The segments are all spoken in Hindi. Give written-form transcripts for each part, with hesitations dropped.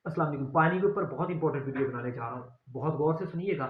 अस्सलाम वालेकुम। पानी के ऊपर बहुत इंपॉर्टेंट वीडियो बनाने जा रहा हूँ। बहुत गौर से सुनिएगा।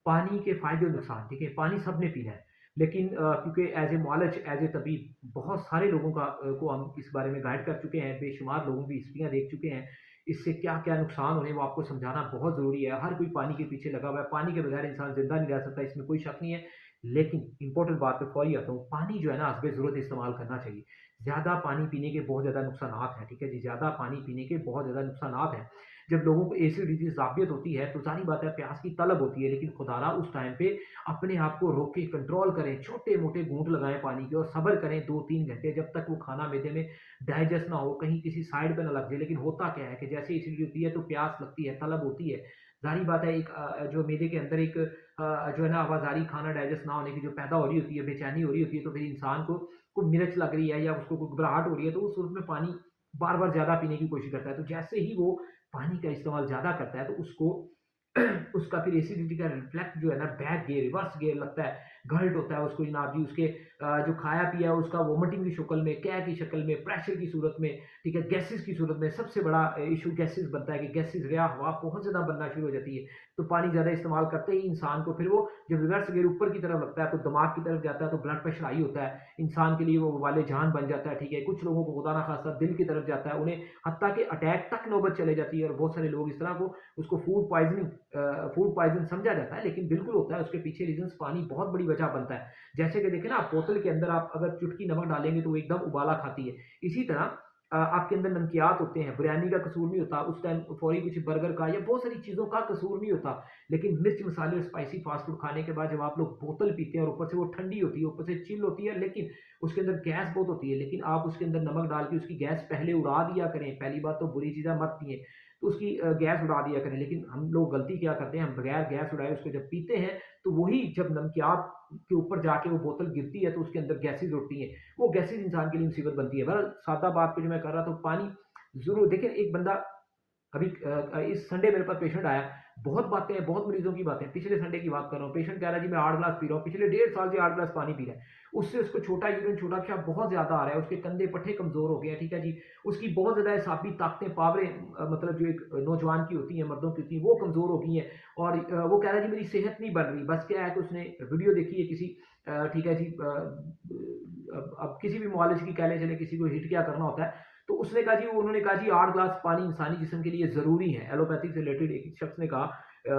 पानी के फ़ायदे और नुकसान, ठीक है? पानी सबने पीना है। लेकिन क्योंकि एज़ ए मौलज, एज़ ए तबीब बहुत सारे लोगों को हम इस बारे में गाइड कर चुके हैं, बेशुमार लोगों की हिस्ट्रियाँ देख चुके हैं। इससे क्या-क्या नुकसान हो रहे हैं, वो आपको समझाना बहुत ज़रूरी है। हर कोई पानी के पीछे लगा हुआ है। पानी के बगैर इंसान ज़िंदा नहीं रह सकता, इसमें कोई शक नहीं है। लेकिन इम्पोर्टेंट बात पे फौरी आता हूँ। पानी जो है ना, हस्बे ज़रूरत इस्तेमाल करना चाहिए। ज़्यादा पानी पीने के बहुत ज़्यादा नुकसानात हैं, ठीक है जी? ज़्यादा पानी पीने के बहुत ज़्यादा नुकसानात हैं। जब लोगों को एसिडिटी ज़ाबियत होती है, तो ज़ाहिर बात है प्यास की तलब होती है, लेकिन खुदारा उस टाइम पे अपने आप को रोकें, कंट्रोल करें, छोटे-मोटे घूँट लगाएँ पानी के और सब्र करें 2-3 घंटे जब तक वो खाना मैदे में डाइजेस्ट ना हो, कहीं किसी साइड पे ना लग जाए। लेकिन होता क्या है कि जैसे एसिडिटी होती है तो प्यास लगती है, तलब होती है। ज़ाहिर बात है एक जो मैदे के अंदर एक जो है ना आवाज़ारी खाना डाइजेस्ट ना होने की जो पैदा हो रही होती है, बेचैनी हो रही होती है, तो फिर इंसान को मिर्च लग रही है या उसको कोई घबराहट हो रही है, तो उस सूरत में पानी बार-बार ज़्यादा पीने की कोशिश करता है। तो जैसे ही वो पानी का इस्तेमाल ज़्यादा करता है तो उसको उसका फिर एसिडिटी का रिफ्लेक्ट जो है ना बैक गियर, रिवर्स गियर लगता है, गल्ट होता है उसको जनाब जी, उसके जो खाया पिया है उसका वोमिटिंग की शक्ल में, कैं की शक्ल में, प्रेशर की सूरत में, ठीक है, गैसेज़ की सूरत में। सबसे बड़ा इश्यू गैसेज़ बनता है कि गैसेज़ रिहा हवा बहुत ज़्यादा बनना शुरू हो जाती है। तो पानी ज़्यादा इस्तेमाल करते ही इंसान को फिर वो जब रिवर्स गियर ऊपर की तरफ लगता है तो दिमाग की तरफ जाता है तो ब्लड प्रेशर हाई होता है। इंसान के लिए वो वाले जान बन जाता है, ठीक है। कुछ लोगों को खुदा ना खास्ता दिल की तरफ जाता है, उन्हें हत्ता कि अटैक तक नौबत चले जाती है और बहुत सारे लोग इस तरह को उसको फूड पॉइज़न समझा जाता है, लेकिन बिल्कुल होता है, उसके पीछे रीज़न्स पानी बहुत बड़ी वजह बनता है। जैसे कि देखें ना, आप बोतल के अंदर आप अगर चुटकी नमक डालेंगे तो वो एकदम उबाला खाती है। इसी तरह आपके अंदर नमकियात होते हैं, बिरयानी का कसूर नहीं होता, उस टाइम फौरी कुछ बर्गर का या बहुत सारी चीज़ों का कसूर नहीं होता। लेकिन मिर्च मसाले और स्पाइसी फास्ट फूड खाने के बाद जब आप लोग बोतल पीते हैं और ऊपर से वो ठंडी होती है, ऊपर से चिल होती है, लेकिन उसके अंदर गैस बहुत होती है, लेकिन आप उसके अंदर नमक डाल के उसकी गैस पहले उड़ा दिया करें। पहली बात तो बुरी चीज़ें मत पिएँ, तो उसकी गैस उड़ा दिया करें। लेकिन हम लोग गलती क्या करते हैं, हम बगैर गैस उड़ाए उसको जब पीते हैं, तो वही जब नमकियात के ऊपर जाके वो बोतल गिरती है, तो उसके अंदर गैसेज़ उड़ती हैं। वो गैसेज़ इंसान के लिए मुसीबत बनती है। बहरहाल सादा बात पे जो मैं कर रहा था, पानी ज़रूर देखिए। एक बंदा अभी इस संडे मेरे पास पेशेंट आया, बहुत बातें हैं, बहुत मरीज़ों की बातें हैं। पिछले संडे की बात कर रहा हूँ, पेशेंट कह रहा है जी मैं 8 ग्लास पी रहा हूँ, पिछले डेढ़ साल से 8 ग्लास पानी पी रहा है। उससे उसको छोटा यूरिन, छोटा पेशाब बहुत ज़्यादा आ रहा है, उसके कंधे पट्टे कमज़ोर हो गए हैं, ठीक है जी। उसकी बहुत ज़्यादा एसाबी ताकतें, पावरें मतलब जो एक नौजवान की होती हैं, मर्दों की होती हैं, वो कमज़ोर हो गई हैं। और वो कह रहा है जी मेरी सेहत नहीं बढ़ रही। बस क्या है कि उसने वीडियो देखी है किसी ठीक है जी, अब किसी भी मुआलिज की कह लें, चलें किसी को हिट क्या करना होता है, तो उसने कहा जी, उन्होंने कहा जी 8 ग्लास पानी इंसानी जिस्म के लिए ज़रूरी है। एलोपैथिक से रिलेटेड एक शख्स ने कहा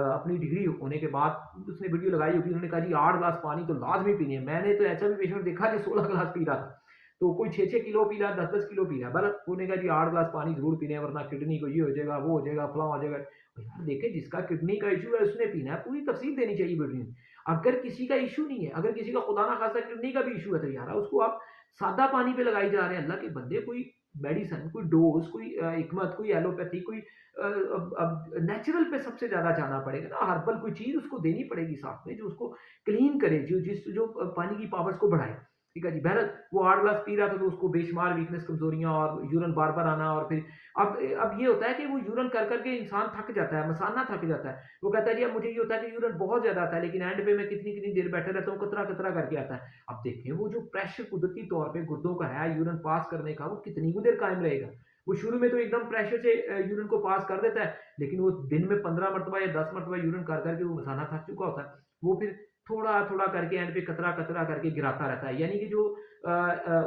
अपनी डिग्री होने के बाद उसने वीडियो लगाई होगी, उन्होंने कहा जी 8 ग्लास पानी तो लाज़मी पीनी है। मैंने तो ऐसा भी पेशेंट देखा जो 16 ग्लास पी रहा था। तो कोई 6-6 किलो पी रहा है, 10-10 किलो पी रहा है। बहरहाल उन्होंने कहा जी 8 ग्लास पानी ज़रूर पीने हैं वरना किडनी को ये हो जाएगा, वो हो जाएगा, फलाँ हो जाएगा। यार देखें, जिसका किडनी का इश्यू है उसने पीना है, पूरी तफसील देनी चाहिए वीडियो में। अगर किसी का इश्यू नहीं है, अगर किसी का खुदा ना खास्ता किडनी का भी इश्यू है, तो यार उसको आप सादा पानी पे लगाई जा रहे हैं। अल्लाह के बंदे, कोई मेडिसिन, कोई डोज़, कोई हिकमत, कोई एलोपैथी, कोई अब नेचुरल पे सबसे ज़्यादा जाना पड़ेगा ना, हर्बल कोई चीज़ उसको देनी पड़ेगी साथ में, जो उसको क्लीन करे, जो पानी की पावर्स को बढ़ाए। ठीक है जी। बहरहाल वो 8 ग्लास पी रहा था तो उसको बेशुमार वीकनेस, कमज़ोरियाँ और यूरिन बार-बार आना, और फिर अब ये होता है कि वो यूरिन कर के इंसान थक जाता है, मसाना थक जाता है। वो कहता है जी अब मुझे ये होता है कि यूरिन बहुत ज़्यादा आता है, लेकिन एंड पे मैं कितनी-कितनी देर बैठा रहता हूँ, कतरा-कतरा करके आता है। अब देखें, वो जो प्रेशर कुदरती तौर पे गुर्दों का है यूरिन पास करने का, वो कितनी ही देर कायम रहेगा। वो शुरू में तो एकदम प्रेशर से यूरिन को पास कर देता है, लेकिन वो दिन में 15 मरतबा या 10 मरतबा यूरिन कर के वो मसाना थक चुका होता है। वो फिर थोड़ा-थोड़ा करके एंड पे कतरा-कतरा करके गिराता रहता है। यानी कि जो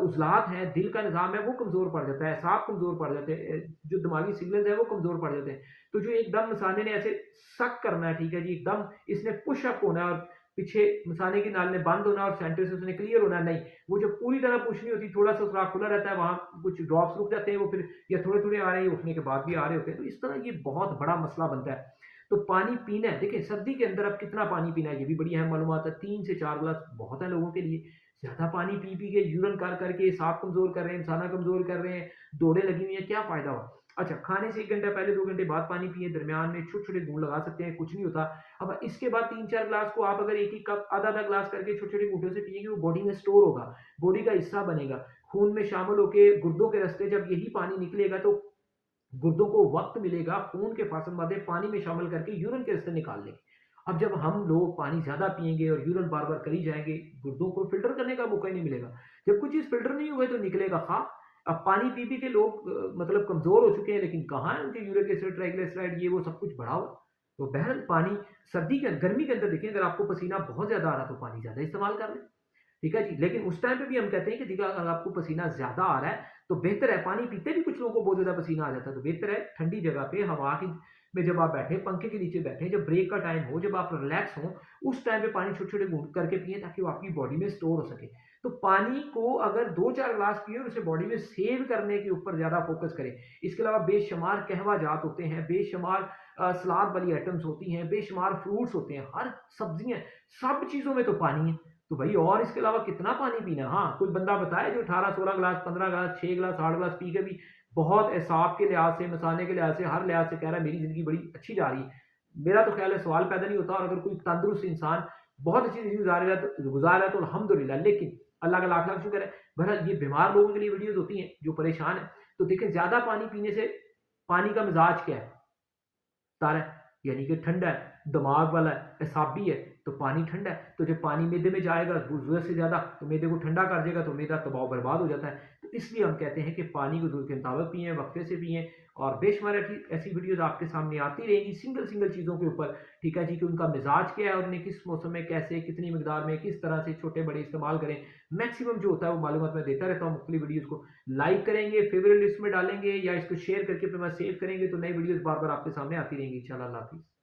उज़लात हैं, दिल का निज़ाम है वो कमज़ोर पड़ जाता है, एसाब कमज़ोर पड़ जाते हैं, जो दिमागी सिग्नल्स हैं वो कमज़ोर पड़ जाते हैं। तो जो एकदम मसाने ने ऐसे सक करना है, ठीक है जी, एकदम इसने पुश अप होना है और पीछे मसाने की नाल ने बंद होना और सेंटर से उसने क्लियर होना है, नहीं। वो जब पूरी तरह पुश नहीं होती, थोड़ा-सा सुराख खुला रहता है, वहाँ कुछ ड्रॉप्स रुक जाते हैं, वो फिर या थोड़े-थोड़े आ रहे हैं, उठने के बाद भी आ रहे होते हैं। तो इस तरह ये बहुत बड़ा मसला बनता है। तो पानी पीना है, देखिए सर्दी के अंदर अब कितना पानी पीना है, ये भी बड़ी अहम मालूमात है। 3 से 4 ग्लास बहुत है लोगों के लिए। ज़्यादा पानी पी के यूरिन कर के साँस कमज़ोर कर रहे हैं, मसाना कमज़ोर कर रहे हैं, दौड़ें लगी हुई हैं, क्या फ़ायदा हो? अच्छा, खाने से 1 घंटा पहले, 2 घंटे बाद पानी पिएँ, दरमियान में छोटे-छोटे घूँट लगा सकते हैं, कुछ नहीं होता। अब इसके बाद 3-4 ग्लास को आप अगर एक-एक कप, आधा-आधा ग्लास करके छोटे-छोटे घूँटों से पिएँगे, वो बॉडी में स्टोर होगा, बॉडी का हिस्सा बनेगा। खून में शामिल होके गुर्दों के रास्ते जब यही पानी निकलेगा, तो गुर्दों को वक़्त मिलेगा खून के फासल मादे पानी में शामिल करके यूरिन के रास्ते निकालने के। अब जब हम लोग पानी ज़्यादा पिएँगे और यूरिन बार-बार करी जाएँगे, गुर्दों को फ़िल्टर करने का मौका ही नहीं मिलेगा। जब कोई चीज़ फ़िल्टर नहीं हुए तो निकलेगा ख़ाक। अब पानी पी-पी के लोग मतलब कमज़ोर हो चुके हैं, लेकिन कहाँ है उनके यूरिक एसिड, ट्राइग्लिसराइड ये वो सब कुछ बढ़ा हुआ। तो बहरहाल पानी गर्मी के अंदर देखिए, अगर आपको पसीना बहुत ज़्यादा आ रहा है, तो पानी ज़्यादा इस्तेमाल कर लें। ठीक है जी, लेकिन उस टाइम पे भी हम कहते हैं कि देखिए अगर आपको पसीना ज़्यादा आ रहा है, तो बेहतर है पानी पीते भी कुछ लोगों को बहुत ज़्यादा पसीना आ जाता है, तो बेहतर है ठंडी जगह पे हवा की में जब आप बैठे, पंखे के नीचे बैठे, जब ब्रेक का टाइम हो, जब आप रिलैक्स हों, उस टाइम पे पानी छोटे-छोटे घूँट करके पिएँ ताकि वो आपकी बॉडी में स्टोर हो सके। तो पानी को अगर 2-4 ग्लास पिए और उसे बॉडी में सेव करने के ऊपर ज़्यादा फ़ोकस करें। इसके अलावा बेशुमार कहवा जात होते हैं, बेशुमार सलाद वाली आइटम्स होती हैं, बेशुमार फ्रूट्स होते हैं, हर सब्जियाँ, सब चीज़ों में तो पानी है। तो भई और इसके अलावा कितना पानी पीना है? हाँ, कोई बंदा बताए जो 18-16 glass, 15 glass, 6 glass, 8 glass P के भी बहुत एसाब के लिहाज़ से, मसाने के लिहाज़ से, हर लिहाज़ से कह रहा है मेरी ज़िंदगी बड़ी अच्छी जा रही है। मेरा तो ख़्याल है सवाल पैदा नहीं होता, और अगर कोई तंदुरुस्त इंसान बहुत अच्छी ज़िंदगी गुज़ार रहा है तो अल्हम्दुलिल्लाह। लेकिन अल्लाह का लाख-लाख शुक्र है। बहरहाल ये बीमार लोगों के लिए वीडियोज़ होती हैं, जो परेशान हैं। तो देखिए ज़्यादा पानी पीने से पानी का मिज़ाज क्या है? तारा है, यानी कि ठंडा है, दिमाग वाला है, एसाबी है, तो पानी ठंडा है। तो जब पानी मैदे में जाएगा ज़रूरत से ज़्यादा, तो मैदे को ठंडा कर देगा, तो मैदा तबाह बर्बाद हो जाता है। तो इसलिए हम कहते हैं कि पानी को ज़रूरत के मुताबिक पिएँ, वक़्फ़े से पिएँ, और बेशुमार ऐसी ऐसी वीडियोज़ आपके सामने आती रहेंगी सिंगल-सिंगल चीज़ों के ऊपर, ठीक है जी, कि उनका मिज़ाज क्या है और उन्हें किस मौसम में कैसे, कितनी मिकदार में, किस तरह से छोटे-बड़े इस्तेमाल करें। मैक्सिमम जो होता है वो मालूमात मैं देता रहता हूँ मुख्तलिफ वीडियोज़ को। लाइक करेंगे, फ़ेवरेट लिस्ट में डालेंगे या इसको शेयर करके अपने पास सेव करेंगे, तो नई वीडियोज़ बार-बार आपके सामने आती रहेंगी इंशाअल्लाह। अल्लाह हाफ़िज़।